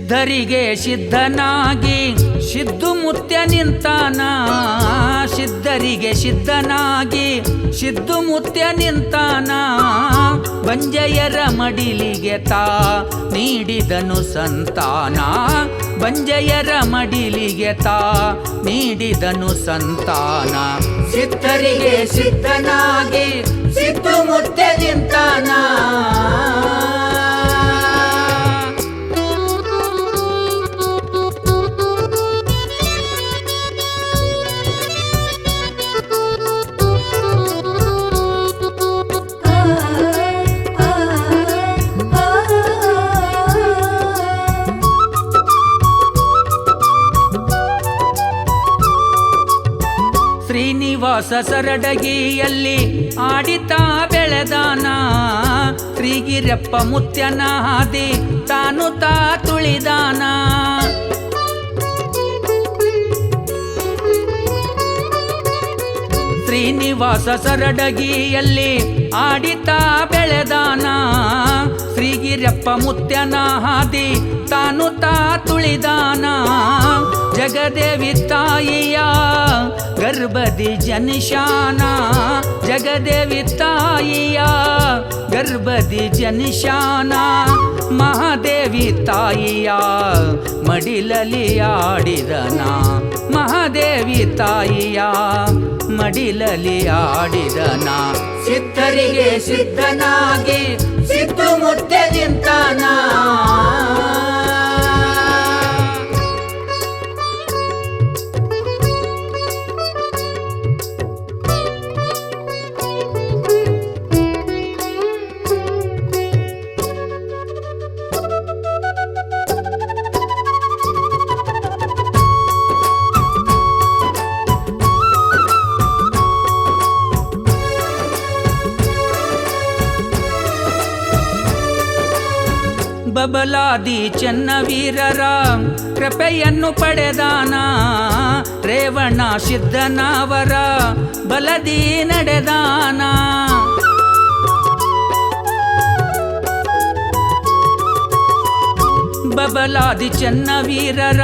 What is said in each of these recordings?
ಸಿದ್ಧರಿಗೆ ಸಿದ್ಧನಾಗಿ ಸಿದ್ದು ಮುತ್ಯ ನಿಂತಾನ. ಸಿದ್ಧರಿಗೆ ಸಿದ್ಧನಾಗಿ ಸಿದ್ದು ಮುತ್ಯ ನಿಂತಾನ. ಬಂಜೆಯರ ಮಡಿಲಿಗೆ ತಾ ನೀಡಿದನು ಸಂತಾನ. ಬಂಜೆಯರ ಮಡಿಲಿಗೆ ತಾ ನೀಡಿದನು ಸಂತಾನ. ಸಿದ್ಧರಿಗೆ ಸಿದ್ಧನಾಗಿ ಸಿದ್ದು ಮುತ್ಯ ನಿಂತಾನ. ಶ್ರೀನಿವಾಸ ಸರಡಗಿಯಲ್ಲಿ ಆಡಿತಾ ಬೆಳೆದಾನ. ಶ್ರೀಗಿರಪ್ಪ ಮುತ್ಯನ ಹಾದಿ ತಾನು ತಾ ತುಳಿದಾನ. ಶ್ರೀನಿವಾಸ ಸರಡಗಿಯಲ್ಲಿ ಆಡಿತಾ ಬೆಳೆದಾನ. ಶ್ರೀಗಿರಪ್ಪ ಮುತ್ಯನ ಹಾದಿ ತಾನು ತಾ ತುಳಿದಾನ. ಜಗದೇವಿ ತಾಯಿಯ ಗರ್ಭದಿ ಜನಿಶಾನ. ಜಗದೇವಿ ತಾಯಿಯ ಗರ್ಭದಿ ಜನಿಶಾನ. ಮಹಾದೇವಿ ತಾಯಿಯ ಮಡಿಲಲಿ ಆಡಿದನ. ಮಹಾದೇವಿ ತಾಯಿಯ ಮಡಿಲಲಿ ಆಡಿದನ. ಸಿದ್ಧರಿಗೆ ಸಿದ್ಧನಾಗಿ ಸಿದ್ದು ಮುತ್ಯ ನಿಂತಾನ. ಬಬಲಾದಿ ಚೆನ್ನವೀರರ ಕೃಪೆಯನ್ನು ಪಡೆದಾನ. ರೇವಣ ಸಿದ್ಧನವರ ಬಲದಿ ನಡೆದಾನ. ಬಬಲಾದಿ ಚೆನ್ನವೀರರ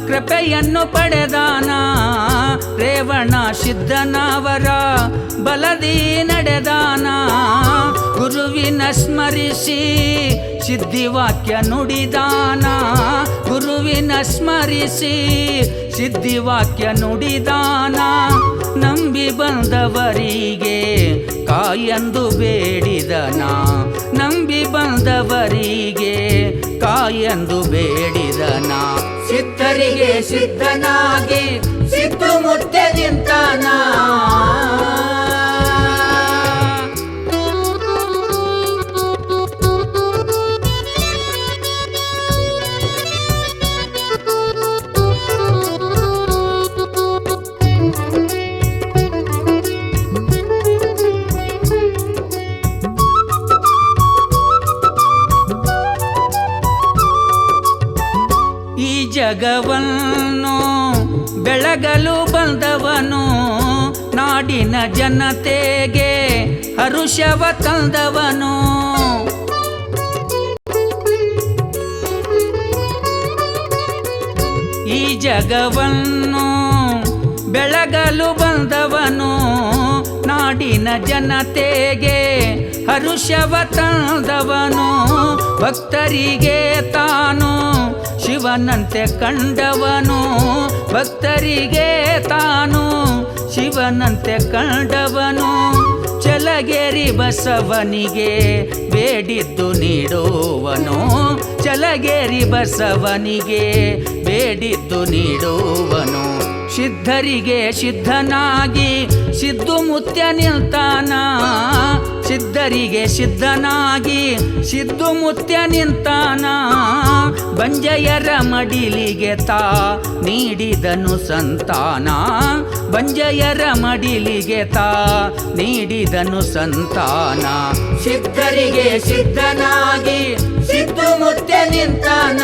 ಕೃಪೆಯನ್ನು ಪಡೆದಾನ. ರೇವಣ ಸಿದ್ಧನವರ ಬಲದಿ ನಡೆದಾನ. ಗುರುವಿನ ಸ್ಮರಿಸಿ ಸಿದ್ಧಿವಾಕ್ಯ ನುಡಿದಾನ. ಗುರುವಿನ ಸ್ಮರಿಸಿ ಸಿದ್ಧಿವಾಕ್ಯ ನುಡಿದಾನ. ನಂಬಿ ಬಂದವರಿಗೆ ಕಾಯಂದು ಬೇಡಿದನ. ನಂಬಿ ಬಂದವರಿಗೆ ಕಾಯಂದು ಬೇಡಿದನ. ಸಿದ್ಧರಿಗೆ ಸಿದ್ಧನಾಗಿ ಸಿದ್ದು ಮುತ್ಯ ನಿಂತಾನ. ಜಗವನ್ನು ಬೆಳಗಲು ಬಂದವನು. ನಾಡಿನ ಜನತೆಗೆ ಹರುಷವ ತಂದವನು. ಈ ಜಗವನ್ನು ಬೆಳಗಲು ಬಂದವನು. ನಾಡಿನ ಜನತೆಗೆ ಹರುಷವ ತಂದವನು. ಭಕ್ತರಿಗೆ ತಾನು ಶಿವನಂತೆ ಕಂಡವನು. ಭಕ್ತರಿಗೆ ತಾನು ಶಿವನಂತೆ ಕಂಡವನು. ಚಲಗೇರಿ ಬಸವನಿಗೆ ಬೇಡಿದ್ದು ನೀಡುವನು. ಚಲಗೇರಿ ಬಸವನಿಗೆ ಬೇಡಿದ್ದು ನೀಡುವನು. ಸಿದ್ಧರಿಗೆ ಸಿದ್ಧನಾಗಿ ಸಿದ್ದು ಮುತ್ಯ ನಿಂತಾನ. ಸಿದ್ಧರಿಗೆ ಸಿದ್ಧನಾಗಿ ಸಿದ್ದು ಮುತ್ಯ ನಿಂತಾನ. ಬಂಜೆಯರ ಮಡಿಲಿಗೆ ತಾ ನೀಡಿದನು ಸಂತಾನ. ಬಂಜೆಯರ ಮಡಿಲಿಗೆ ತಾ ನೀಡಿದನು ಸಂತಾನ. ಸಿದ್ಧರಿಗೆ ಸಿದ್ಧನಾಗಿ ಸಿದ್ದು ಮುತ್ಯ ನಿಂತಾನ.